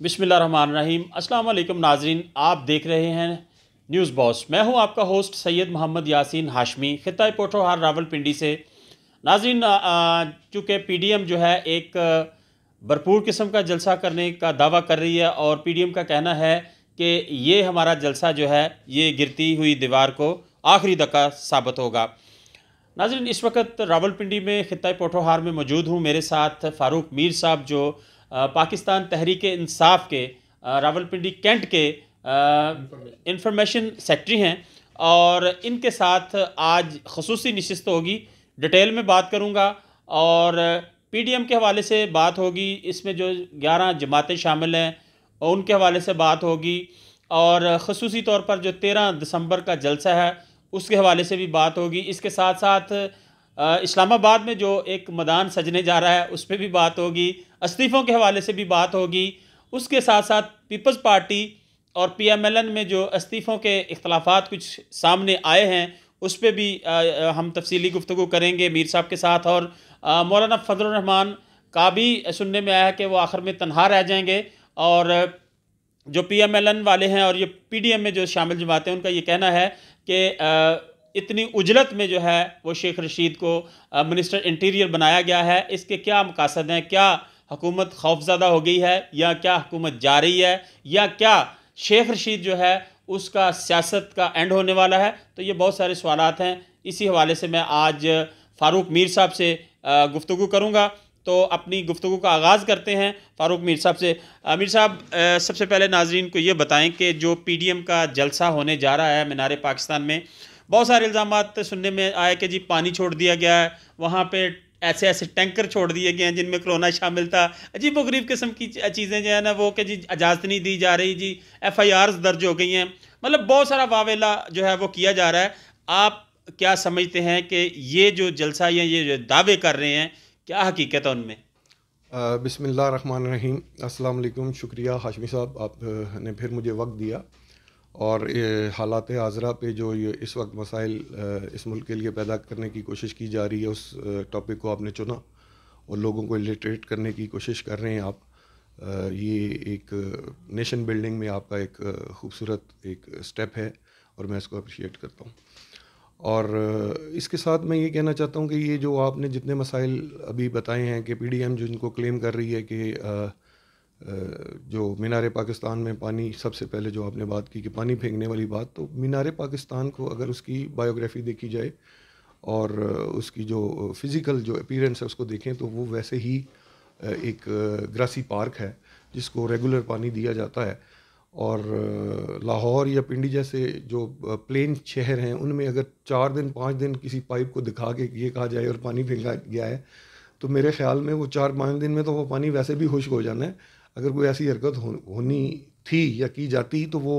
बिस्मिल्लाहिर्रहमानिर्रहीम। अस्सलाम वालेकुम नाजरीन, आप देख रहे हैं न्यूज़ बॉस। मैं हूं आपका होस्ट सैयद मोहम्मद यासीन हाशमी, खित्ता पोठोहार रावलपिंडी से। नाजरीन, चूँकि पीडीएम जो है एक भरपूर किस्म का जलसा करने का दावा कर रही है और पीडीएम का कहना है कि ये हमारा जलसा जो है ये गिरती हुई दीवार को आखिरी धक्का साबित होगा। नाज़रीन, इस वक्त रावलपिंडी में खित्ता पोठोहार में मौजूद हूँ। मेरे साथ फ़ारूक मीर साहब जो पाकिस्तान तहरीक इंसाफ के रावलपिंडी कैंट के इंफॉर्मेशन सेक्रेटरी हैं और इनके साथ आज खसूसी नशिस्त होगी। डिटेल में बात करूँगा और पीडीएम के हवाले से बात होगी। इसमें जो 11 जमातें शामिल हैं उनके हवाले से बात होगी और खसूसी तौर पर जो 13 दिसंबर का जलसा है उसके हवाले से भी बात होगी। इसके साथ साथ इस्लामाबाद में जो एक मैदान सजने जा रहा है उस पर भी बात होगी। इस्तीफ़ों के हवाले से भी बात होगी। उसके साथ साथ पीपल्स पार्टी और पीएमएलएन में जो इस्तीफ़ों के इख्तलाफात कुछ सामने आए हैं उस पर भी हम तफसीली गुफ्तगू करेंगे मीर साहब के साथ। और मौलाना फजलुर रहमान का भी सुनने में आया है कि वो आखिर में तनहा रह जाएंगे और जो पीएमएलएन वाले हैं और ये पीडीएम में जो शामिल जमातें हैं उनका ये कहना है कि इतनी उजलत में जो है वो शेख रशीद को मिनिस्टर इंटीरियर बनाया गया है। इसके क्या मकासद हैं? क्या हुकूमत खौफज़दा हो गई है या क्या हुकूमत जा रही है या क्या शेख रशीद जो है उसका सियासत का एंड होने वाला है? तो ये बहुत सारे सवालात हैं। इसी हवाले से मैं आज फ़ारूक मीर साहब से गुफ्तगू करूँगा। तो अपनी गुफ्तगू का आगाज़ करते हैं फ़ारूक मीर साहब से। मीर साहब, सबसे पहले नाजरीन को ये बताएं कि जो पीडीएम का जलसा होने जा रहा है मीनार पाकिस्तान में, बहुत सारे इल्ज़ामात सुनने में आए कि जी पानी छोड़ दिया गया है, वहाँ पे ऐसे ऐसे टैंकर छोड़ दिए गए हैं जिनमें कोरोना शामिल था। अजीब व गरीब किस्म की चीज़ें जो है ना वो कि जी इजाज़त नहीं दी जा रही, जी FIRs दर्ज हो गई हैं। मतलब बहुत सारा वावेला जो है वो किया जा रहा है। आप क्या समझते हैं कि ये जो जलसा या ये जो दावे कर रहे हैं क्या हकीकत है उनमें? बिस्मिल्लाहिर्रहमानिर्रहीम। अस्सलाम वालेकुम। शुक्रिया हाशमी साहब, आपने फिर मुझे वक्त दिया और हालात हाज़रा पे जो ये इस वक्त मसाइल इस मुल्क के लिए पैदा करने की कोशिश की जा रही है उस टॉपिक को आपने चुना और लोगों को इलिटरेट करने की कोशिश कर रहे हैं आप। ये एक नेशन बिल्डिंग में आपका एक खूबसूरत एक स्टेप है और मैं इसको अप्रिशिएट करता हूँ। और इसके साथ मैं ये कहना चाहता हूँ कि ये जो आपने जितने मसाइल अभी बताए हैं कि पीडीएम जिनको क्लेम कर रही है कि जो मीनार पाकिस्तान में पानी, सबसे पहले जो आपने बात की कि पानी फेंकने वाली बात, तो मीनार पाकिस्तान को अगर उसकी बायोग्राफी देखी जाए और उसकी जो फ़िज़िकल जो अपीयरेंस है उसको देखें तो वो वैसे ही एक ग्रासी पार्क है जिसको रेगुलर पानी दिया जाता है। और लाहौर या पिंडी जैसे जो प्लेन शहर हैं उनमें अगर 4 दिन 5 दिन किसी पाइप को दिखा के ये कहा जाए और पानी फेंका गया है तो मेरे ख़्याल में वो 4-5 दिन में तो वो पानी वैसे भी खुश्क हो जाना है। अगर कोई ऐसी हरकत होनी थी या की जाती तो वो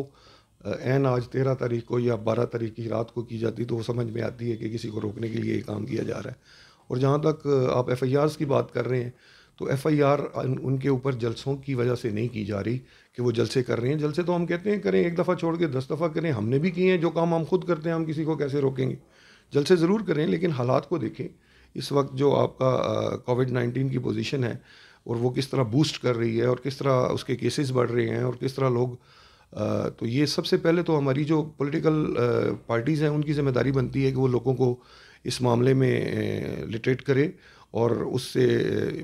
ऐन आज 13 तारीख को या 12 तारीख की रात को की जाती तो वो समझ में आती है कि किसी को रोकने के लिए ये काम किया जा रहा है। और जहाँ तक आप FIRs की बात कर रहे हैं तो FIR उनके ऊपर जलसों की वजह से नहीं की जा रही कि वो जलसे कर रहे हैं। जलसे तो हम कहते हैं करें, एक दफ़ा छोड़ के 10 दफ़ा करें, हमने भी किए हैं। जो काम हम खुद करते हैं हम किसी को कैसे रोकेंगे? जलसे ज़रूर करें लेकिन हालात को देखें। इस वक्त जो आपका कोविड-19 की पोजीशन है और वो किस तरह बूस्ट कर रही है और किस तरह उसके केसेस बढ़ रहे हैं और किस तरह लोग तो ये सबसे पहले तो हमारी जो पॉलिटिकल पार्टीज़ हैं उनकी ज़िम्मेदारी बनती है कि वो लोगों को इस मामले में लिटरेट करे और उससे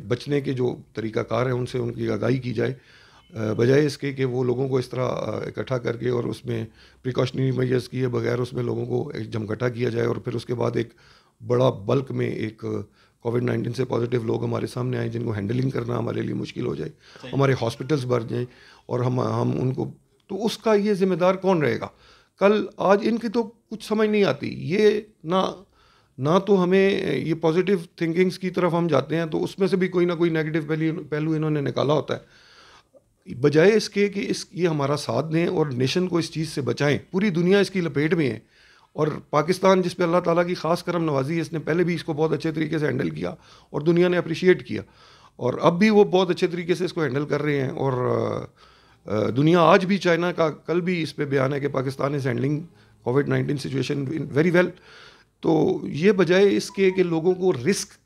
बचने के जो तरीक़ाकार हैं उनसे उनकी आगाही की जाए, बजाय इसके कि वो लोगों को इस तरह इकट्ठा करके और उसमें प्रिकॉशनरी मेजर्स किए बगैर उसमें लोगों को एक जमघटा किया जाए और फिर उसके बाद एक बड़ा बल्क में एक कोविड-19 से पॉजिटिव लोग हमारे सामने आए जिनको हैंडलिंग करना हमारे लिए मुश्किल हो जाए, हमारे हॉस्पिटल्स भर जाएँ और हम उनको, तो उसका ये ज़िम्मेदार कौन रहेगा? कल आज इनकी तो कुछ समझ नहीं आती। ये ना तो हमें ये पॉजिटिव थिंकिंग्स की तरफ हम जाते हैं तो उसमें से भी कोई ना कोई नेगेटिव पहलू इन्होंने निकाला होता है। बजाय इसके कि ये हमारा साथ दें और नेशन को इस चीज़ से बचाएं। पूरी दुनिया इसकी लपेट में है और पाकिस्तान जिस पे अल्लाह ताला की ख़ास करम नवाजी है, इसने पहले भी इसको बहुत अच्छे तरीके से हैंडल किया और दुनिया ने अप्रिशिएट किया और अब भी वो बहुत अच्छे तरीके से इसको हैंडल कर रहे हैं। और दुनिया आज भी, चाइना का कल भी इस पे बयान है कि Pakistan is handling covid situation very well. तो ये बजाय इसके कि लोगों को रिस्क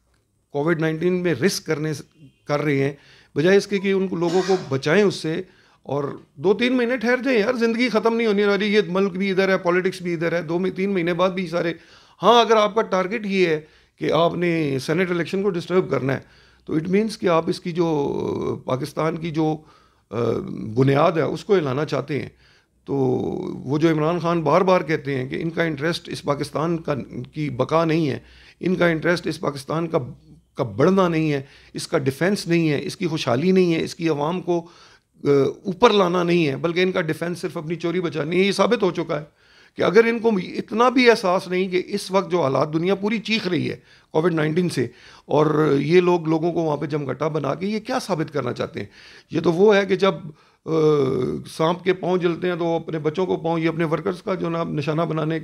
कोविड-19 में रिस्क कर रहे हैं बजाय इसके कि उन लोगों को बचाएं उससे, और 2-3 महीने ठहर जाएं यार, ज़िंदगी ख़त्म नहीं होने वाली, ये मुल्क भी इधर है, पॉलिटिक्स भी इधर है, 2-3 महीने बाद भी सारे। हाँ, अगर आपका टारगेट ये है कि आपने सेनेट इलेक्शन को डिस्टर्ब करना है, तो इट मीन्स कि आप इसकी जो पाकिस्तान की जो बुनियाद है उसको हिलाना चाहते हैं। तो वो जो इमरान खान बार बार कहते हैं कि इनका इंटरेस्ट इस पाकिस्तान का की बका नहीं है, इनका इंटरेस्ट इस पाकिस्तान का बढ़ना नहीं है, इसका डिफेंस नहीं है, इसकी खुशहाली नहीं है, इसकी आवाम को ऊपर लाना नहीं है, बल्कि इनका डिफेंस सिर्फ अपनी चोरी बचानी है। ये साबित हो चुका है कि अगर इनको इतना भी एहसास नहीं कि इस वक्त जो हालात दुनिया पूरी चीख रही है कोविड-19 से, और ये लोगों को वहाँ पे जमघटा बना के ये क्या साबित करना चाहते हैं? ये तो वो है कि जब सांप के पाँव जलते हैं तो अपने बच्चों को पाँव, ये अपने वर्कर्स का जो ना निशाना बनाने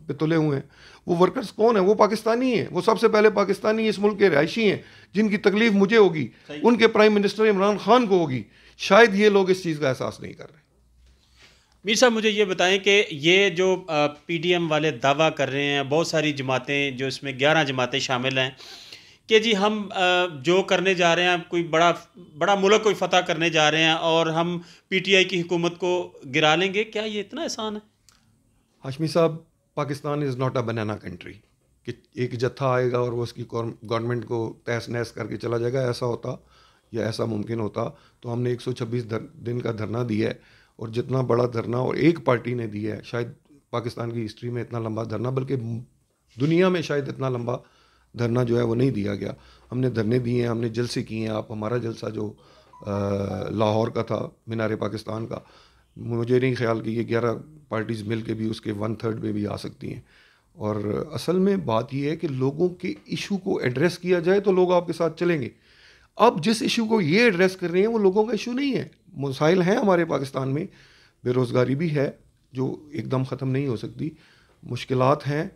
पे तुले हुए हैं। वो वर्कर्स कौन है? वो पाकिस्तानी हैं, वो सबसे पहले पाकिस्तानी इस मुल्क के रहायशी हैं, जिनकी तकलीफ मुझे होगी, उनके प्राइम मिनिस्टर इमरान खान को होगी। शायद ये लोग इस चीज़ का एहसास नहीं कर रहे। मीर साहब, मुझे ये बताएं कि ये जो पीडीएम वाले दावा कर रहे हैं, बहुत सारी जमातें, जो इसमें 11 जमातें शामिल हैं, कि जी हम जो करने जा रहे हैं, कोई बड़ा मुल्क कोई फतह करने जा रहे हैं और हम पीटीआई की हुकूमत को गिरा लेंगे, क्या ये इतना आसान है? हाशमी साहब, Pakistan is not a banana country कि एक जत्था आएगा और वो उसकी गवर्नमेंट को तहस नहस करके चला जाएगा। ऐसा होता या ऐसा मुमकिन होता तो हमने 126 दिन का धरना दिया है, और जितना बड़ा धरना और एक पार्टी ने दिया है, शायद पाकिस्तान की हिस्ट्री में इतना लंबा धरना, बल्कि दुनिया में शायद इतना लंबा धरना जो है वो नहीं दिया गया। हमने धरने दिए हैं, हमने जलसे किए हैं। आप हमारा जलसा जो लाहौर का था, मीनार पाकिस्तान का, मुझे नहीं ख्याल कि ये 11 पार्टीज़ मिल के भी उसके 1/3 में भी आ सकती हैं। और असल में बात यह है कि लोगों के इशू को एड्रेस किया जाए तो लोग आपके साथ चलेंगे। अब जिस इशू को ये एड्रेस कर रहे हैं वो लोगों का इशू नहीं है। मसाइल हैं हमारे पाकिस्तान में, बेरोज़गारी भी है जो एकदम ख़त्म नहीं हो सकती, मुश्किलात हैं,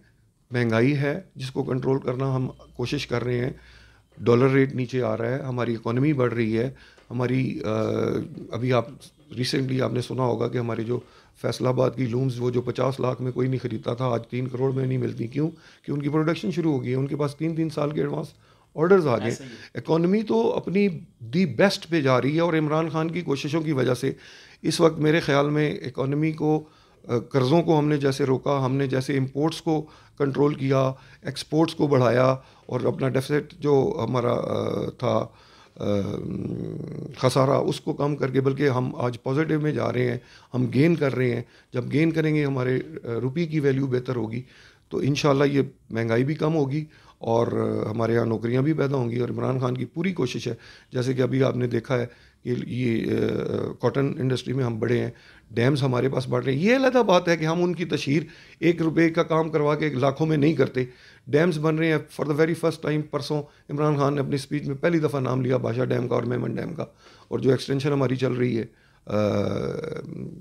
महंगाई है जिसको कंट्रोल करना हम कोशिश कर रहे हैं, डॉलर रेट नीचे आ रहा है, हमारी इकोनॉमी बढ़ रही है, हमारी अभी आप रिसेंटली आपने सुना होगा कि हमारे जो फैसलाबाद की लूम्स, वो जो 50 लाख में कोई नहीं ख़रीदता था, आज 3 करोड़ में नहीं मिलती। क्यों? कि उनकी प्रोडक्शन शुरू हो गई है, उनके पास 3-3 साल के एडवांस ऑर्डर्स आ गए। इकोनॉमी तो अपनी दी बेस्ट पे जा रही है, और इमरान खान की कोशिशों की वजह से इस वक्त मेरे ख्याल में इकोनॉमी को, कर्ज़ों को हमने जैसे रोका, हमने जैसे इंपोर्ट्स को कंट्रोल किया, एक्सपोर्ट्स को बढ़ाया, और अपना डेफिसिट जो हमारा था खसारा उसको कम करके, बल्कि हम आज पॉजिटिव में जा रहे हैं, हम गेन कर रहे हैं। जब गेन करेंगे हमारे रुपये की वैल्यू बेहतर होगी तो इंशाल्लाह ये महंगाई भी कम होगी और हमारे यहाँ नौकरियाँ भी पैदा होंगी। और इमरान खान की पूरी कोशिश है, जैसे कि अभी आपने देखा है कि ये कॉटन इंडस्ट्री में हम बड़े हैं, डैम्स हमारे पास बढ़ रहे हैं। ये अलग बात है कि हम उनकी तशहीर 1 रुपये का काम करवा के लाखों में नहीं करते। डैम्स बन रहे हैं for the very first time. परसों इमरान खान ने अपनी स्पीच में पहली दफ़ा नाम लिया बादशाह डैम का और मेमन डैम का, और जो एक्सटेंशन हमारी चल रही है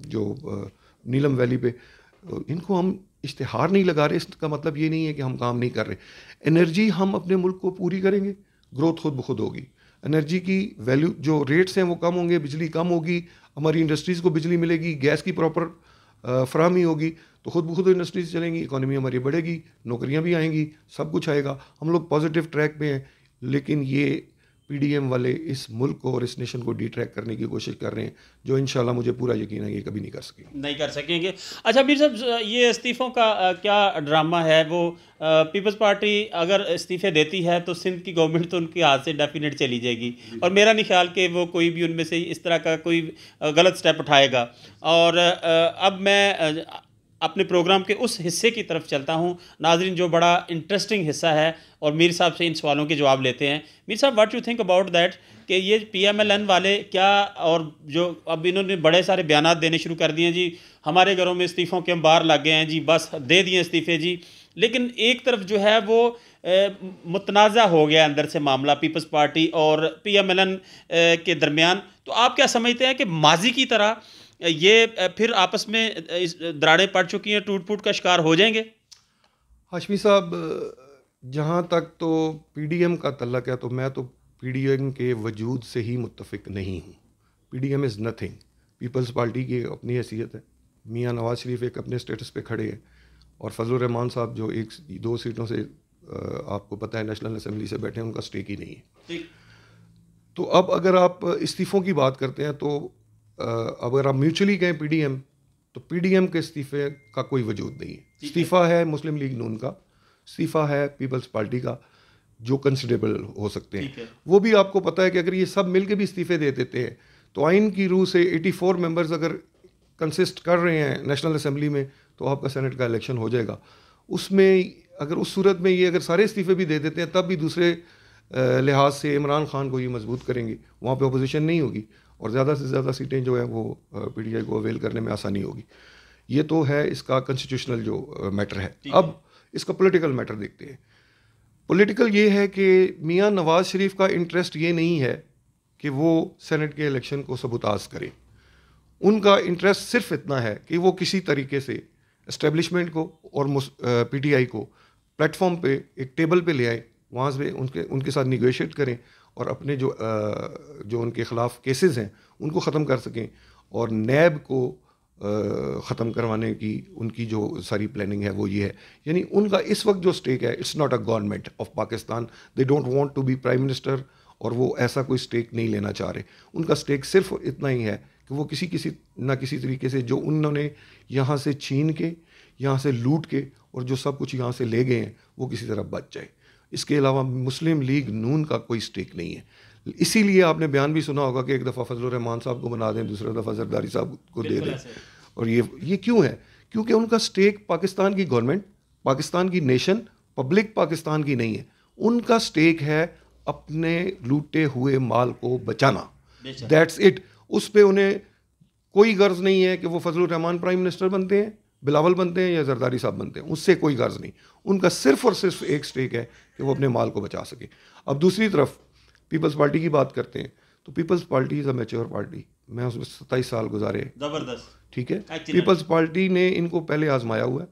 जो नीलम वैली पे, इनको हम इश्तिहार नहीं लगा रहे, इसका मतलब ये नहीं है कि हम काम नहीं कर रहे। एनर्जी हम अपने मुल्क को पूरी करेंगे, ग्रोथ खुद ब खुद होगी। एनर्जी की वैल्यू जो रेट्स हैं वो कम होंगे, बिजली कम होगी, हमारी इंडस्ट्रीज़ को बिजली मिलेगी, गैस की प्रॉपर फराहमी होगी, तो खुद ब खुद इंडस्ट्रीज चलेंगी, इकोनॉमी हमारी बढ़ेगी, नौकरियां भी आएंगी, सब कुछ आएगा। हम लोग पॉजिटिव ट्रैक पे हैं, लेकिन ये पीडीएम वाले इस मुल्क को और इस नेशन को डिट्रैक्ट करने की कोशिश कर रहे हैं, जो इंशाल्लाह मुझे पूरा यकीन है ये कभी नहीं कर सकेंगे। अच्छा मीर साहब, ये इस्तीफ़ों का क्या ड्रामा है? वो पीपल्स पार्टी अगर इस्तीफ़े देती है तो सिंध की गवर्नमेंट तो उनके हाथ से डेफिनेट चली जाएगी, और मेरा नहीं ख्याल कि वो कोई भी उनमें से इस तरह का कोई गलत स्टेप उठाएगा। और अब मैं अपने प्रोग्राम के उस हिस्से की तरफ चलता हूँ नाजरीन, जो बड़ा इंटरेस्टिंग हिस्सा है, और मीर साहब से इन सवालों के जवाब लेते हैं। मीर साहब, what you think about that कि ये पीएमएलएन वाले क्या, और जो अब इन्होंने बड़े सारे बयानात देने शुरू कर दिए हैं, जी हमारे घरों में इस्तीफ़ों के अंबार लग गए हैं, जी बस दे दिए इस्तीफ़े जी। लेकिन एक तरफ जो है वो मुतनाज़ा हो गया अंदर से मामला पीपल्स पार्टी और पीएमएलएन के दरमियान। तो आप क्या समझते हैं कि माजी की तरह ये फिर आपस में दरारें पड़ चुकी हैं, टूट फूट का शिकार हो जाएंगे? हाशमी साहब, जहाँ तक तो पीडीएम का तल्लक है, तो मैं तो पीडीएम के वजूद से ही मुत्तफिक नहीं हूँ। PDM is nothing. Peoples Party की अपनी हैसियत है, मियाँ नवाज शरीफ एक अपने स्टेटस पे खड़े हैं, और फजलुर रहमान साहब जो 1-2 सीटों से आपको पता है नेशनल असेंबली से बैठे हैं, उनका स्टेक ही नहीं है। तो अब अगर आप इस्तीफ़ों की बात करते हैं तो अगर आप म्यूचुअली कहें पीडीएम, तो पीडीएम के इस्तीफ़े का कोई वजूद नहीं है। इस्तीफ़ा है मुस्लिम लीग नून का, इस्तीफ़ा है पीपल्स पार्टी का, जो कंसिडरेबल हो सकते हैं। वो भी आपको पता है कि अगर ये सब मिल के भी इस्तीफ़े दे देते हैं तो आइन की रूह से 84 मेंबर्स अगर कंसिस्ट कर रहे हैं नेशनल असेंबली में तो आपका सेनेट का इलेक्शन हो जाएगा। उसमें अगर उस सूरत में ये अगर सारे इस्तीफ़े भी दे देते हैं तब भी दूसरे लिहाज से इमरान खान को ये मजबूत करेंगे, वहाँ पे अपोजिशन नहीं होगी और ज़्यादा से ज़्यादा सीटें जो है वो पीटीआई को अवेल करने में आसानी होगी। ये तो है इसका कॉन्स्टिट्यूशनल जो मैटर है। अब इसका पॉलिटिकल मैटर देखते हैं। पॉलिटिकल ये है कि मियां नवाज शरीफ का इंटरेस्ट ये नहीं है कि वो सेनेट के इलेक्शन को सबूताज करें। उनका इंटरेस्ट सिर्फ इतना है कि वो किसी तरीके से एस्टेब्लिशमेंट को और पीटीआई को प्लेटफॉर्म पे एक टेबल पे ले आए, वहाँ से उनके साथ निगोशिएट करें और अपने जो उनके ख़िलाफ़ केसेस हैं उनको ख़त्म कर सकें और नैब को ख़त्म करवाने की उनकी जो सारी प्लानिंग है वो ये है। यानी उनका इस वक्त जो स्टेक है, it's not a government of Pakistan, they don't want to be prime minister और वो ऐसा कोई स्टेक नहीं लेना चाह रहे। उनका स्टेक सिर्फ इतना ही है कि वो किसी तरीके से जो उन्होंने यहाँ से छीन के, यहाँ से लूट के और जो सब कुछ यहाँ से ले गए हैं वो किसी तरह बच जाए। इसके अलावा मुस्लिम लीग नून का कोई स्टेक नहीं है। इसीलिए आपने बयान भी सुना होगा कि एक दफ़ा फजलुर रहमान साहब को बना दें, दूसरा दफ़ा जरदारी साहब को दे दें। और ये क्यों है? क्योंकि उनका स्टेक पाकिस्तान की गवर्नमेंट, पाकिस्तान की नेशन, पब्लिक पाकिस्तान की नहीं है। उनका स्टेक है अपने लूटे हुए माल को बचाना, दैट्स इट। उस पर उन्हें कोई गर्ज नहीं है कि वो फजलुर रहमान प्राइम मिनिस्टर बनते हैं, बिलावल बनते हैं या जरदारी साहब बनते हैं, उससे कोई गर्ज नहीं। उनका सिर्फ और सिर्फ एक स्टेक है कि वो अपने माल को बचा सके। अब दूसरी तरफ पीपल्स पार्टी की बात करते हैं तो Peoples Party is a mature party. मैं उसमें 27 साल गुजारे, ज़बरदस्त, ठीक है। पीपल्स पार्टी ने इनको पहले आजमाया हुआ है।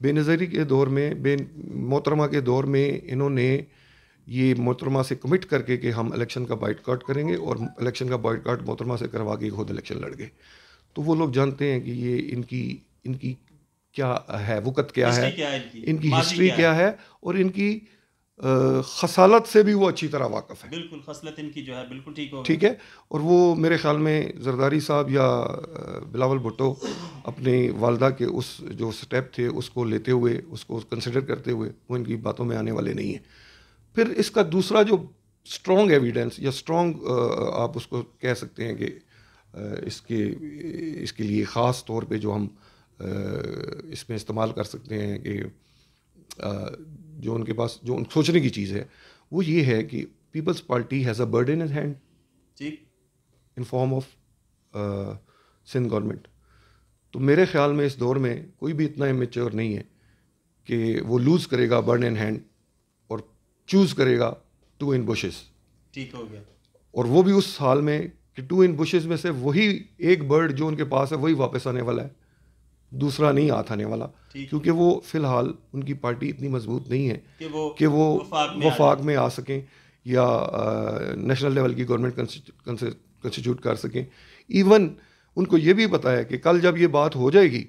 बेनज़ीरी के दौर में, मोहतरमा के दौर में इन्होंने ये मोहतरमा से कमिट करके कि हम इलेक्शन का बाइकआउट करेंगे और इलेक्शन का बाइकआउट मोहतरमा से करवा के खुद इलेक्शन लड़ गए। तो वो लोग जानते हैं कि ये इनकी क्या है, वक़्त क्या है, इनकी हिस्ट्री क्या है और इनकी खसालत से भी वो अच्छी तरह वाकिफ़ है। बिल्कुल, खसलत इनकी जो है बिल्कुल ठीक है। और वो मेरे ख्याल में जरदारी साहब या बिलावल भुट्टो अपने वालदा के उस जो स्टेप थे उसको लेते हुए, उसको कंसिडर करते हुए वो इनकी बातों में आने वाले नहीं हैं। फिर इसका दूसरा जो स्ट्रॉन्ग एविडेंस या स्ट्रॉन्ग आप उसको कह सकते हैं कि इसके लिए ख़ास तौर पे जो हम इसमें इस्तेमाल कर सकते हैं कि जो उनके पास जो सोचने की चीज़ है वो ये है कि Peoples Party has a burden in hand in form of Sindh government. तो मेरे ख्याल में इस दौर में कोई भी इतना इमेच्योर नहीं है कि वो लूज़ करेगा बर्डन इन हैंड और चूज़ करेगा टू इन बुशेस। ठीक हो गया। और वो भी उस हाल में कि टू इन बुशेस में से वही एक बर्ड जो उनके पास है वही वापस आने वाला है, दूसरा नहीं हाथ आने वाला, क्योंकि वो फिलहाल उनकी पार्टी इतनी मजबूत नहीं है कि वो वफाक में आ सकें या नेशनल लेवल की गवर्नमेंट कंस्टिट्यूट कर सकें। इवन उनको ये भी पता है कि कल जब ये बात हो जाएगी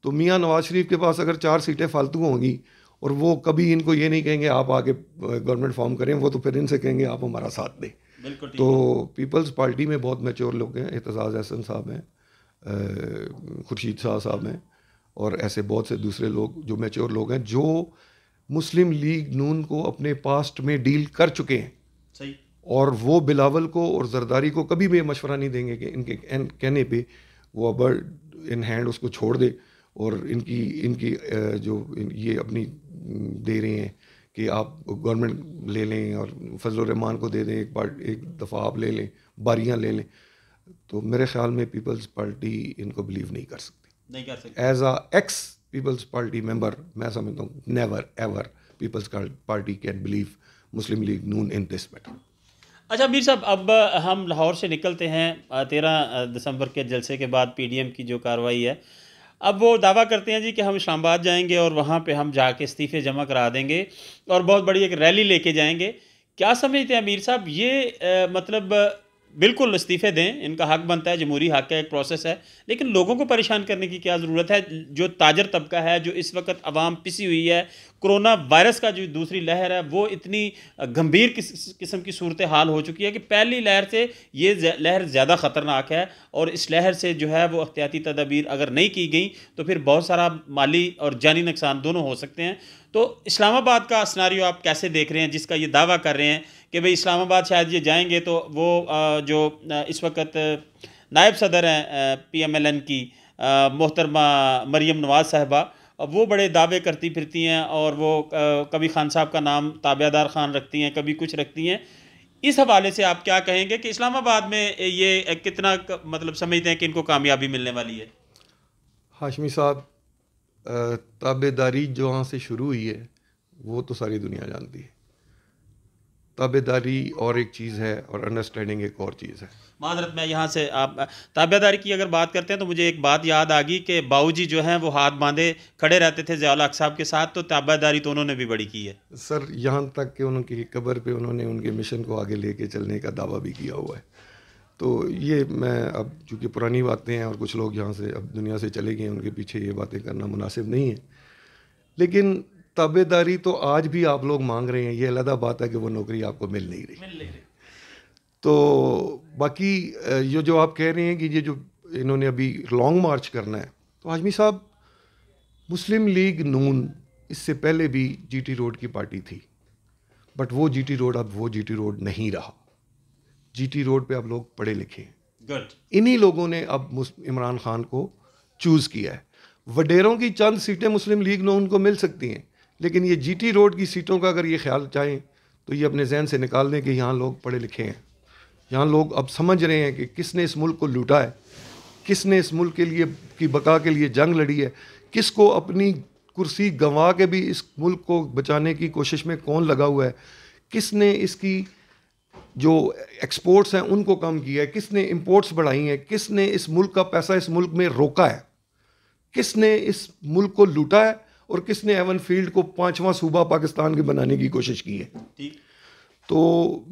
तो मियां नवाज शरीफ के पास अगर 4 सीटें फालतू होंगी और वो कभी इनको ये नहीं कहेंगे आप आगे गवर्नमेंट फॉर्म करें, वो तो फिर इनसे कहेंगे आप हमारा साथ दें। तो पीपल्स पार्टी में बहुत मैच्योर लोग हैं, एतजाज़ अहसन साहब हैं, खुर्शीद शाह साहब हैं और ऐसे बहुत से दूसरे लोग जो मैच्योर लोग हैं जो मुस्लिम लीग नून को अपने पास्ट में डील कर चुके हैं। सही। और वो बिलावल को और जरदारी को कभी भी मशवरा नहीं देंगे कि इनके कहने पे वो बर्ड इन हैंड उसको छोड़ दे और इनकी ये अपनी दे रहे हैं कि आप गवर्नमेंट ले लें और फजलुर रहमान को दे दें, एक दफ़ा आप ले लें, बारियां ले लें। तो मेरे ख्याल में पीपल्स पार्टी इनको बिलीव नहीं कर सकती। As a ex Peoples Party member मैं समझता हूँ never ever Peoples Party can believe Muslim League Noon in this matter. अच्छा मीर साहब, अब हम लाहौर से निकलते हैं। 13 दिसंबर के जलसे के बाद पीडीएम की जो कार्रवाई है, अब वो दावा करते हैं जी कि हम इस्लामाबाद जाएंगे और वहाँ पे हम जाके इस्तीफ़े जमा करा देंगे और बहुत बड़ी एक रैली लेके जाएंगे। क्या समझते हैं मीर साहब, ये मतलब बिल्कुल इस्तीफ़े दें, इनका हक बनता है, जमहूरी हक का एक प्रोसेस है, लेकिन लोगों को परेशान करने की क्या ज़रूरत है? जो ताजर तबका है, जो इस वक्त अवाम पिसी हुई है, कोरोना वायरस का जो दूसरी लहर है वो इतनी गंभीर किस्म की सूरत हाल हो चुकी है कि पहली लहर से ये लहर ज़्यादा ख़तरनाक है, और इस लहर से जो है वो एहतियाती तदाबीर अगर नहीं की गई तो फिर बहुत सारा माली और जानी नुकसान दोनों हो सकते हैं। तो इस्लामाबाद का सिनारियो आप कैसे देख रहे हैं, जिसका ये दावा कर रहे हैं कि भाई इस्लामाबाद शायद ये जाएंगे तो वो जो इस वक्त नायब सदर हैं PMLN की मोहतरमा मरियम नवाज़ साहिबा, वो बड़े दावे करती फिरती हैं और वो कभी खान साहब का नाम ताबियादार खान रखती हैं, कभी कुछ रखती हैं। इस हवाले से आप क्या कहेंगे कि इस्लामाबाद में ये कितना मतलब समझते हैं कि इनको कामयाबी मिलने वाली है? हाशमी साहब, ताबेदारी जहाँ से शुरू हुई है वो तो सारी दुनिया जानती है। ताबेदारी और एक चीज़ है और अंडरस्टैंडिंग एक और चीज़ है। मादरत मैं यहाँ से आप ताबेदारी की अगर बात करते हैं तो मुझे एक बात याद आ गई कि बाऊजी जो हैं वो हाथ बांधे खड़े रहते थे ज़िया उल हक साहब के साथ, तो ताबेदारी तो उन्होंने भी बड़ी की है सर, यहाँ तक कि उनकी कब्र पे उन्होंने उनके मिशन को आगे लेके चलने का दावा भी किया हुआ है। तो ये मैं अब चूँकि पुरानी बातें हैं और कुछ लोग यहाँ से अब दुनिया से चले गए, उनके पीछे ये बातें करना मुनासिब नहीं है। लेकिन ताबेदारी तो आज भी आप लोग मांग रहे हैं, ये अलग बात है कि वो नौकरी आपको मिल नहीं रही। तो बाकी ये जो आप कह रहे हैं कि ये जो इन्होंने अभी लॉन्ग मार्च करना है, तो हाशमी साहब, मुस्लिम लीग नून इससे पहले भी GT रोड की पार्टी थी, बट वो GT रोड अब वो GT रोड नहीं रहा। GT रोड पे अब लोग पढ़े लिखे हैं। गुड। इन्हीं लोगों ने अब इमरान खान को चूज़ किया है। वडेरों की चंद सीटें मुस्लिम लीग नून को मिल सकती हैं, लेकिन ये GT रोड की सीटों का अगर ये ख्याल चाहें तो ये अपने जहन से निकाल दें कि यहाँ लोग पढ़े लिखे हैं। यहाँ लोग अब समझ रहे हैं कि किसने इस मुल्क को लूटा है, किसने इस मुल्क के लिए की बका के लिए जंग लड़ी है, किसको अपनी कुर्सी गंवा के भी इस मुल्क को बचाने की कोशिश में कौन लगा हुआ है, किसने इसकी जो एक्सपोर्ट्स हैं उनको कम किया है, किसने इंपोर्ट्स बढ़ाई हैं, किसने इस मुल्क का पैसा इस मुल्क में रोका है, किसने इस मुल्क को लूटा है, और किसने एवन फील्ड को 5वां सूबा पाकिस्तान के बनाने की कोशिश की है। तो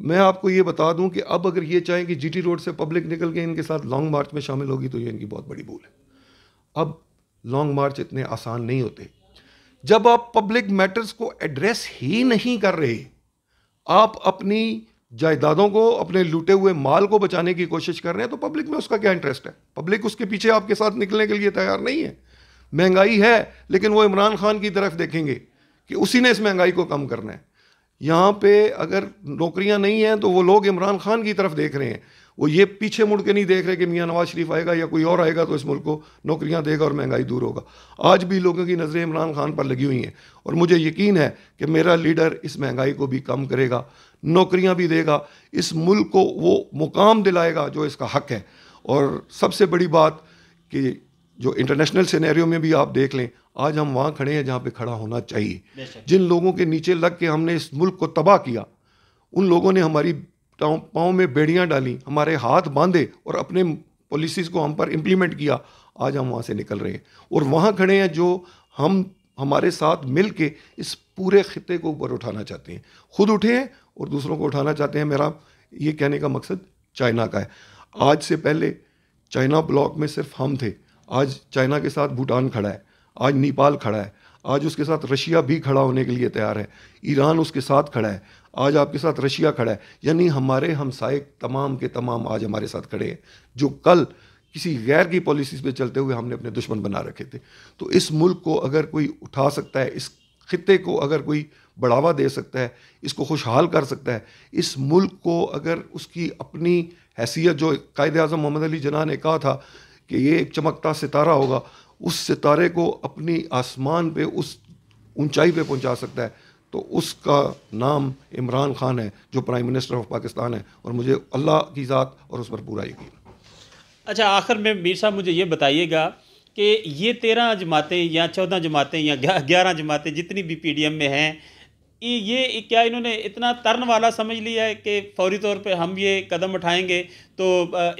मैं आपको ये बता दूं कि अब अगर ये चाहें कि GT रोड से पब्लिक निकल के इनके साथ लॉन्ग मार्च में शामिल होगी तो ये इनकी बहुत बड़ी भूल है। अब लॉन्ग मार्च इतने आसान नहीं होते। जब आप पब्लिक मैटर्स को एड्रेस ही नहीं कर रहे, आप अपनी जायदादों को, अपने लूटे हुए माल को बचाने की कोशिश कर रहे हैं, तो पब्लिक में उसका क्या इंटरेस्ट है? पब्लिक उसके पीछे आपके साथ निकलने के लिए तैयार नहीं है। महंगाई है, लेकिन वो इमरान खान की तरफ देखेंगे कि उसी ने इस महंगाई को कम करना है। यहाँ पे अगर नौकरियाँ नहीं हैं तो वो लोग इमरान खान की तरफ देख रहे हैं, वो ये पीछे मुड़ के नहीं देख रहे कि मियाँ नवाज शरीफ आएगा या कोई और आएगा तो इस मुल्क को नौकरियाँ देगा और महंगाई दूर होगा। आज भी लोगों की नज़रें इमरान खान पर लगी हुई हैं, और मुझे यकीन है कि मेरा लीडर इस महंगाई को भी कम करेगा, नौकरियाँ भी देगा, इस मुल्क को वो मुकाम दिलाएगा जो इसका हक है। और सबसे बड़ी बात कि जो इंटरनेशनल सिनेरियो में भी आप देख लें, आज हम वहाँ खड़े हैं जहाँ पे खड़ा होना चाहिए। जिन लोगों के नीचे लग के हमने इस मुल्क को तबाह किया, उन लोगों ने हमारी पाँव में बेड़ियाँ डाली, हमारे हाथ बांधे और अपने पॉलिसीज़ को हम पर इम्प्लीमेंट किया। आज हम वहाँ से निकल रहे हैं और वहाँ खड़े हैं जो हम हमारे साथ मिल के इस पूरे खित्ते को ऊपर उठाना चाहते हैं। खुद उठे हैं और दूसरों को उठाना चाहते हैं। मेरा ये कहने का मकसद चाइना का है। आज से पहले चाइना ब्लॉक में सिर्फ हम थे, आज चाइना के साथ भूटान खड़ा है, आज नेपाल खड़ा है, आज उसके साथ रशिया भी खड़ा होने के लिए तैयार है, ईरान उसके साथ खड़ा है, आज आपके साथ रशिया खड़ा है। यानी हमारे हमसाए तमाम के तमाम आज हमारे साथ खड़े हैं, जो कल किसी गैर की पॉलिसीज़ पे चलते हुए हमने अपने दुश्मन बना रखे थे। तो इस मुल्क को अगर कोई उठा सकता है, इस खित्ते को अगर कोई बढ़ावा दे सकता है, इसको खुशहाल कर सकता है, इस मुल्क को अगर उसकी अपनी हैसियत, जो कायदे आज़म मोहम्मद अली जिन्ना ने कहा था कि ये एक चमकता सितारा होगा, उस सितारे को अपनी आसमान पे उस ऊंचाई पे पहुंचा सकता है, तो उसका नाम इमरान खान है जो प्राइम मिनिस्टर ऑफ पाकिस्तान है। और मुझे अल्लाह की ज़ात और उस पर पूरा यकीन। अच्छा, आखिर में मीर साहब मुझे ये बताइएगा कि ये 13 जमातें या 14 जमातें या 11 जमातें जितनी भी PDM में हैं, ये क्या इन्होंने इतना तर्न वाला समझ लिया है कि फौरी तौर पे हम ये कदम उठाएंगे तो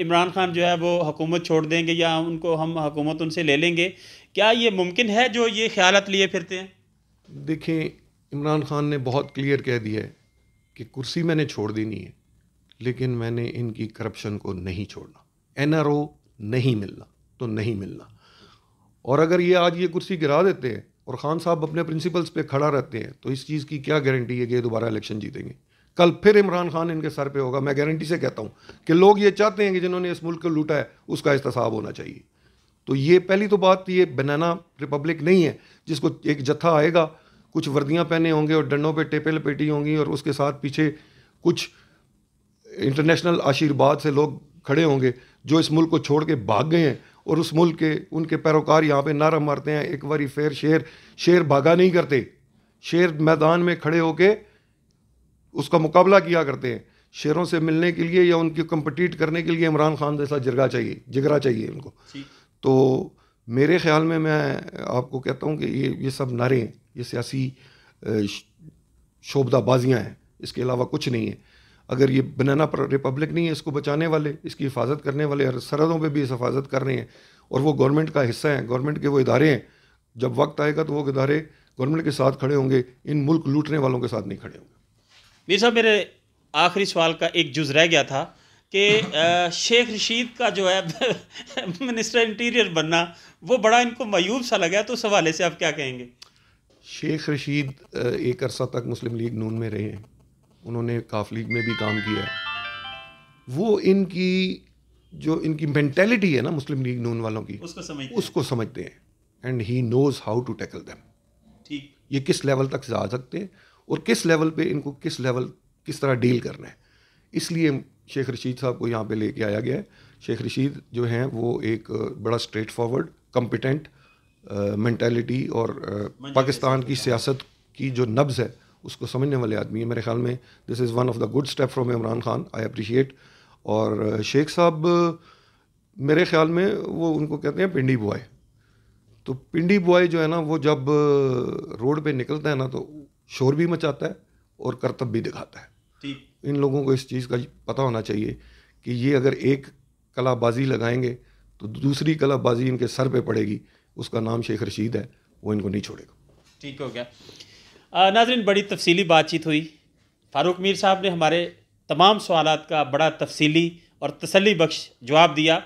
इमरान खान जो है वो हुकूमत छोड़ देंगे या उनको हम हुकूमत उनसे ले लेंगे? क्या ये मुमकिन है जो ये ख्यालात लिए फिरते हैं? देखें, इमरान खान ने बहुत क्लियर कह दिया है कि कुर्सी मैंने छोड़ देनी है, लेकिन मैंने इनकी करप्शन को नहीं छोड़ना। NRO नहीं मिलना तो नहीं मिलना। और अगर ये आज ये कुर्सी गिरा देते हैं और ख़ान साहब अपने प्रिंसिपल्स पे खड़ा रहते हैं, तो इस चीज़ की क्या गारंटी है कि ये दोबारा इलेक्शन जीतेंगे? कल फिर इमरान खान इनके सर पे होगा। मैं गारंटी से कहता हूँ कि लोग ये चाहते हैं कि जिन्होंने इस मुल्क को लूटा है उसका एहतसाब होना चाहिए। तो ये पहली तो बात, ये बनाना रिपब्लिक नहीं है जिसको एक जत्था आएगा, कुछ वर्दियाँ पहने होंगे और डंडों पे टेपे लपेटी होंगी और उसके साथ पीछे कुछ इंटरनेशनल आशीर्वाद से लोग खड़े होंगे जो इस मुल्क को छोड़ के भाग गए हैं, और उस मुल्क के उनके पैरोकार यहाँ पे नारा मारते हैं, एक बारी फेर शेर, शेर भागा नहीं करते, शेर मैदान में खड़े होके उसका मुकाबला किया करते हैं। शेरों से मिलने के लिए या उनकी कम्पटीट करने के लिए इमरान खान जैसा जिगरा चाहिए उनको। तो मेरे ख्याल में मैं आपको कहता हूँ कि ये सब नारे हैं, ये सियासी शोबदाबाजियाँ हैं, इसके अलावा कुछ नहीं है। अगर ये बनाना रिपब्लिक नहीं है, इसको बचाने वाले, इसकी हिफाजत करने वाले सरहदों पे भी इस हिफाजत कर रहे हैं और वो गवर्नमेंट का हिस्सा हैं, गवर्नमेंट के वो इदारे हैं। जब वक्त आएगा तो वो इदारे गवर्नमेंट के साथ खड़े होंगे, इन मुल्क लूटने वालों के साथ नहीं खड़े होंगे। मीर साहब, मेरे आखिरी सवाल का एक जुज़ रह गया था कि शेख रशीद का जो है मिनिस्टर इंटीरियर बनना, वो बड़ा इनको मायूब सा लगा, तो उस हवाले से आप क्या कहेंगे? शेख रशीद एक अरसा तक मुस्लिम लीग नून में रहे हैं, उन्होंने काफ लीग में भी काम किया है। वो इनकी मेंटेलिटी है ना मुस्लिम लीग नून वालों की, उसको समझते हैं, and he knows how to tackle them. ठीक, ये किस लेवल तक जा सकते हैं और किस लेवल पे इनको किस तरह डील करना है, इसलिए शेख रशीद साहब को यहाँ पे लेके आया गया है। शेख रशीद जो हैं वो एक बड़ा स्ट्रेट फॉरवर्ड, कॉम्पिटेंट मेंटालिटी और पाकिस्तान की सियासत की जो नब्ज़ है उसको समझने वाले आदमी है। मेरे ख्याल में this is one of the good step from Imran Khan, I appreciate. और शेख साहब मेरे ख्याल में वो उनको कहते हैं पिंडी बॉय। तो पिंडी बॉय जो है ना, वो जब रोड पे निकलता है ना तो शोर भी मचाता है और करतब भी दिखाता है। इन लोगों को इस चीज़ का पता होना चाहिए कि ये अगर एक कलाबाजी लगाएंगे तो दूसरी कलाबाजी इनके सर पे पड़ेगी। उसका नाम शेख रशीद है, वो इनको नहीं छोड़ेगा। ठीक हो गया। नाज़रीन, बड़ी तफसीली बातचीत हुई। फ़ारूक मीर साहब ने हमारे तमाम सवालात का बड़ा तफसीली और तसल्ली बख्श जवाब दिया।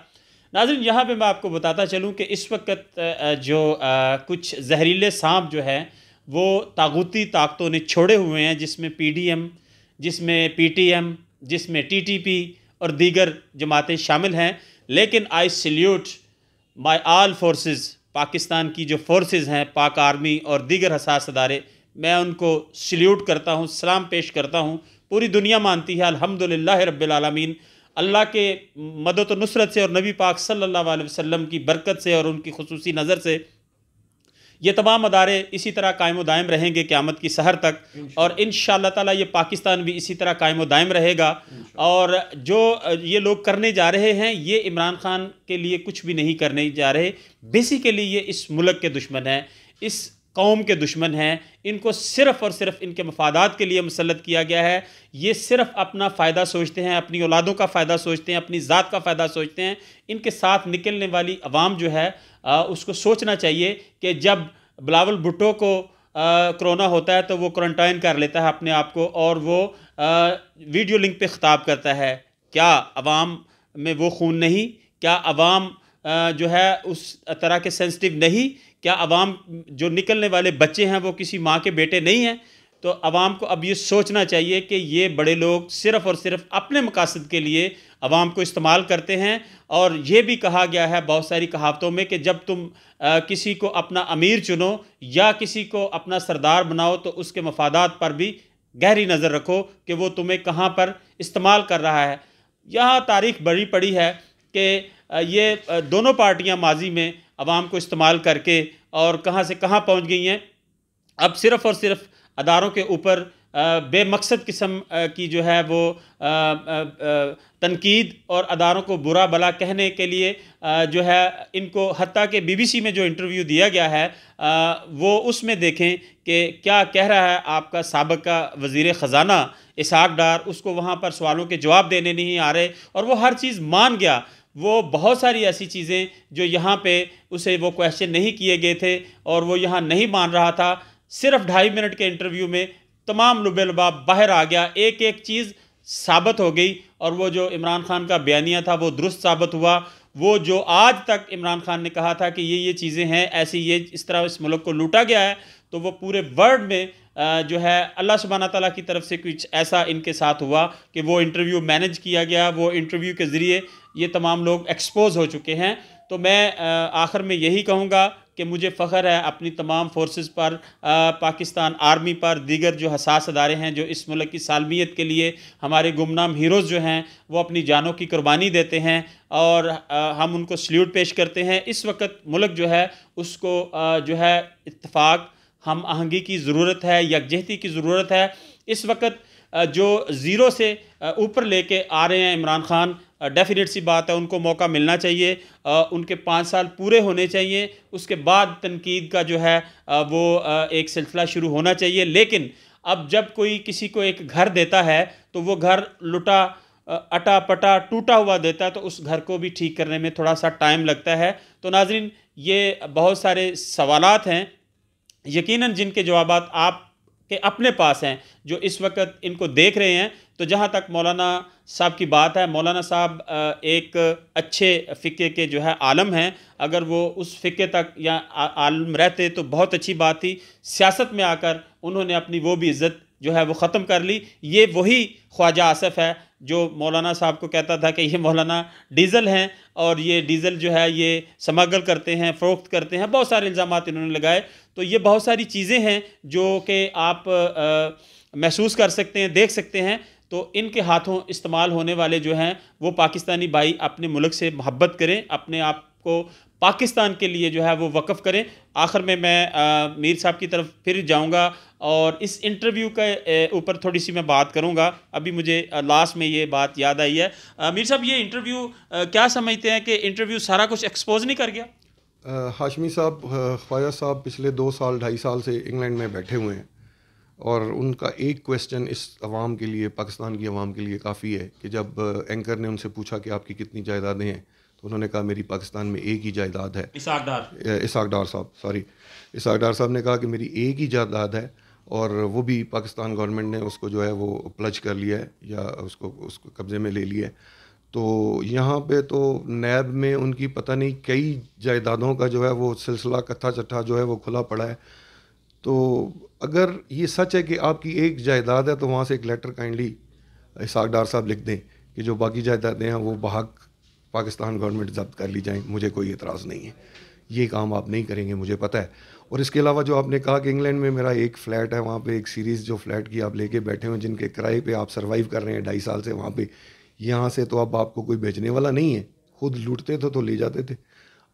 नाज़रीन, यहाँ पे मैं आपको बताता चलूँ कि इस वक्त जो कुछ जहरीले सांप जो है वो तागूती ताकतों ने छोड़े हुए हैं, जिसमें PDM, जिसमें PTM, जिसमें TTP और दीगर जमातें शामिल हैं। लेकिन I salute my all forces, Pakistan की जो फोर्सेस हैं, पाक आर्मी और दीगर हसास अदारे, मैं उनको सल्यूट करता हूँ, सलाम पेश करता हूँ। पूरी दुनिया मानती है अल्हम्दुलिल्लाह रब्बिल आलमीन, अल्लाह के मदद और नुसरत से और नबी पाक सल्लल्लाहु अलैहि वसल्लम की बरकत से और उनकी खुसूसी नज़र से ये तमाम अदारे इसी तरह कायम दायम रहेंगे क़यामत की सहर तक, और इंशाअल्लाह ताला ये पाकिस्तान भी इसी तरह कायम दायम रहेगा। और जो ये लोग करने जा रहे हैं, ये इमरान खान के लिए कुछ भी नहीं करने जा रहे। बेसिकली ये इस मुल्क के दुश्मन हैं, इस कौम के दुश्मन हैं। इनको सिर्फ़ और सिर्फ इनके मफादात के लिए मुसल्लत किया गया है। ये सिर्फ अपना फ़ायदा सोचते हैं, अपनी औलादों का फ़ायदा सोचते हैं, अपनी ज़ात का फ़ायदा सोचते हैं। इनके साथ निकलने वाली अवाम जो है उसको सोचना चाहिए कि जब बिलावल भुट्टो को कोरोना होता है तो वो क्वारंटाइन कर लेता है अपने आप को, और वो वीडियो लिंक पे ख़िताब करता है। क्या अवाम में वो खून नहीं? क्या अवाम जो है उस तरह के सेंसिटिव नहीं? क्या अवाम जो निकलने वाले बच्चे हैं वो किसी माँ के बेटे नहीं हैं? तो अवाम को अब ये सोचना चाहिए कि ये बड़े लोग सिर्फ़ और सिर्फ अपने मकासद के लिए अवाम को इस्तेमाल करते हैं। और ये भी कहा गया है बहुत सारी कहावतों में कि जब तुम किसी को अपना अमीर चुनो या किसी को अपना सरदार बनाओ तो उसके मफादात पर भी गहरी नज़र रखो कि वो तुम्हें कहाँ पर इस्तेमाल कर रहा है। यहाँ तारीख़ बड़ी पड़ी है कि ये दोनों पार्टियाँ माजी में अवाम को इस्तेमाल करके और कहाँ से कहाँ पहुँच गई हैं। अब सिर्फ़ और सिर्फ अदारों के ऊपर बेमकसद किस्म की जो है वो तनकीद और अदारों को बुरा भला कहने के लिए जो है इनको, हत्ता कि BBC में जो इंटरव्यू दिया गया है वो उसमें देखें कि क्या कह रहा है आपका साबिका वज़ीर ख़ज़ाना इसहाक डार। उसको वहाँ पर सवालों के जवाब देने नहीं आ रहे और वो हर चीज़ मान गया। वो बहुत सारी ऐसी चीज़ें जो यहाँ पे उसे वो क्वेश्चन नहीं किए गए थे और वो यहाँ नहीं मान रहा था, सिर्फ 2.5 मिनट के इंटरव्यू में तमाम लुबेलबाब बाहर आ गया, एक एक चीज़ साबित हो गई। और वो जो इमरान खान का बयानिया था वो दुरुस्त साबित हुआ। वो जो आज तक इमरान खान ने कहा था कि ये चीज़ें हैं ऐसी, ये इस तरह इस मुल्क को लूटा गया है, तो वो पूरे वर्ल्ड में जो है अल्लाह सुब्हाना तआला की तरफ से कुछ ऐसा इनके साथ हुआ कि वो इंटरव्यू मैनेज किया गया, वो इंटरव्यू के ज़रिए ये तमाम लोग एक्सपोज हो चुके हैं। तो मैं आखिर में यही कहूँगा कि मुझे फ़ख्र है अपनी तमाम फोर्सेस पर, पाकिस्तान आर्मी पर, दीगर जो हसास अदारे हैं जो इस मुल्क की सालमियत के लिए हमारे गुमनाम हीरोज़ जो हैं वो अपनी जानों की कुर्बानी देते हैं और हम उनको सल्यूट पेश करते हैं। इस वक्त मुल्क जो है उसको जो है इत्तेफाक, हम आहंगी की ज़रूरत है, यकजहती की ज़रूरत है। इस वक्त जो ज़ीरो से ऊपर लेके आ रहे हैं इमरान खान, डेफिनेट सी बात है उनको मौका मिलना चाहिए, उनके 5 साल पूरे होने चाहिए, उसके बाद तनकीद का जो है वो एक सिलसिला शुरू होना चाहिए। लेकिन अब जब कोई किसी को एक घर देता है तो वो घर लुटा अटा पटा टूटा हुआ देता है, तो उस घर को भी ठीक करने में थोड़ा सा टाइम लगता है। तो नाज़रीन, ये बहुत सारे सवालात हैं यकीनन जिनके जवाबात आपके अपने पास हैं जो इस वक्त इनको देख रहे हैं। तो जहाँ तक मौलाना साहब की बात है, मौलाना साहब एक अच्छे फ़िक़े के जो है आलम हैं। अगर वो उस फ़िक़े तक या आलम रहते तो बहुत अच्छी बात थी। सियासत में आकर उन्होंने अपनी वो भी इज़्ज़त जो है वो ख़त्म कर ली। ये वही ख्वाजा आसिफ़ है जो मौलाना साहब को कहता था कि ये मौलाना डीज़ल हैं और ये डीज़ल जो है ये स्मगल करते हैं, फ़रोख्त करते हैं, बहुत सारे इल्ज़ामात इन्होंने लगाए। तो ये बहुत सारी चीज़ें हैं जो कि आप महसूस कर सकते हैं, देख सकते हैं। तो इनके हाथों इस्तेमाल होने वाले जो हैं वो पाकिस्तानी भाई अपने मुल्क से मोहब्बत करें, अपने आप को पाकिस्तान के लिए जो है वो वक़फ़ करें। आखिर में मैं मीर साहब की तरफ फिर जाऊंगा और इस इंटरव्यू के ऊपर थोड़ी सी मैं बात करूंगा। अभी मुझे लास्ट में ये बात याद आई है। मीर साहब, ये इंटरव्यू क्या समझते हैं कि इंटरव्यू सारा कुछ एक्सपोज नहीं कर गया? हाशमी साहब, ख्वाजा साहब पिछले 2 साल 2.5 साल से इंग्लैंड में बैठे हुए हैं और उनका एक क्वेश्चन इस अवाम के लिए, पाकिस्तान की अवाम के लिए काफ़ी है कि जब एंकर ने उनसे पूछा कि आपकी कितनी जायदादें हैं, तो उन्होंने कहा मेरी पाकिस्तान में एक ही जायदाद है। इसाक डार साहब ने कहा कि मेरी एक ही जायदाद है और वो भी पाकिस्तान गवर्नमेंट ने उसको जो है वो प्लज कर लिया है या उसको कब्ज़े में ले लिया है। तो यहाँ पे तो नैब में उनकी पता नहीं कई जायदादों का जो है वो सिलसिला कत्था चट्ठा जो है वो खुला पड़ा है। तो अगर ये सच है कि आपकी एक जायदाद है तो वहाँ से एक लेटर काइंडली इसाक डार साहब लिख दें कि जो बाकी जायदादें हैं वो बहक पाकिस्तान गवर्नमेंट जब्त कर ली जाएं। मुझे कोई एतराज़ नहीं है, ये काम आप नहीं करेंगे, मुझे पता है। और इसके अलावा जो आपने कहा कि इंग्लैंड में मेरा एक फ़्लैट है, वहाँ पे एक सीरीज़ जो फ्लैट की आप लेके बैठे हुए, जिनके किराए पे आप सर्वाइव कर रहे हैं 2.5 साल से वहाँ पे, यहाँ से तो अब आपको कोई भेजने वाला नहीं है। खुद लूटते थे तो ले जाते थे,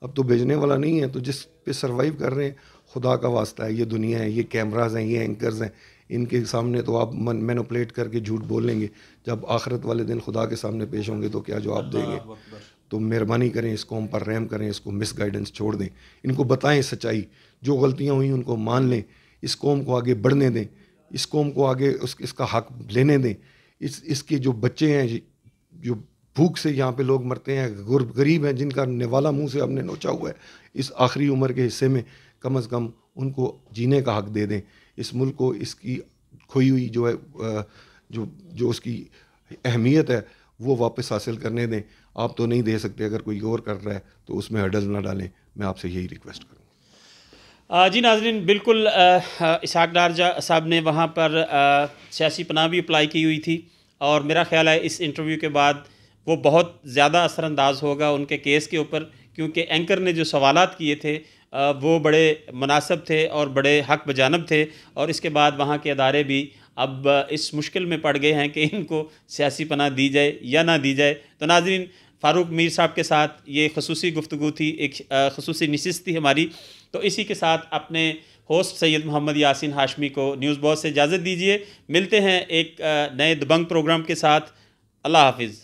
अब तो भेजने वाला नहीं है। तो जिस पे सर्वाइव कर रहे हैं, खुदा का वास्ता है, ये दुनिया है, ये कैमराज हैं, ये एंकर्स हैं, इनके सामने तो आप मैनिपुलेट करके झूठ बोलेंगे। जब आखिरत वाले दिन खुदा के सामने पेश होंगे तो क्या जवाब देंगे? तो मेहरबानी करें, इस कौम पर रहम करें, इसको मिस गाइडेंस छोड़ दें, इनको बताएं सच्चाई, जो गलतियाँ हुई उनको मान लें, इस कौम को आगे बढ़ने दें, इस कौम को आगे इसका हक लेने दें। इसके जो बच्चे हैं जो भूख से यहाँ पे लोग मरते हैं, गरीब हैं जिनका निवाला मुंह से हमने नोचा हुआ है, इस आखिरी उम्र के हिस्से में कम से कम उनको जीने का हक दे दें। इस मुल्क को इसकी खोई हुई जो है जो उसकी अहमियत है वो वापस हासिल करने दें। आप तो नहीं दे सकते, अगर कोई और कर रहा है तो उसमें हर्डल ना डालें। मैं आपसे यही रिक्वेस्ट करूँगा। जी नाज़रीन, बिल्कुल इसाक डार साहब ने वहाँ पर सियासी पनाह भी अप्लाई की हुई थी और मेरा ख्याल है इस इंटरव्यू के बाद वो बहुत ज़्यादा असरअंदाज होगा उनके केस के ऊपर, क्योंकि एंकर ने जो सवालात किए थे वो बड़े मुनासिब थे और बड़े हक बजानब थे। और इसके बाद वहाँ के अदारे भी अब इस मुश्किल में पड़ गए हैं कि इनको सियासी पनाह दी जाए या ना दी जाए। तो नाज़रीन, फ़ारूक मीर साहब के साथ ये खसूसी गुफ्तगू थी, एक खसूसी नशिस्त थी हमारी। तो इसी के साथ अपने होस्ट सैयद मोहम्मद यासीन हाशमी को न्यूज़ बॉस से इजाज़त दीजिए। मिलते हैं एक नए दबंग प्रोग्राम के साथ। अल्लाह हाफिज़।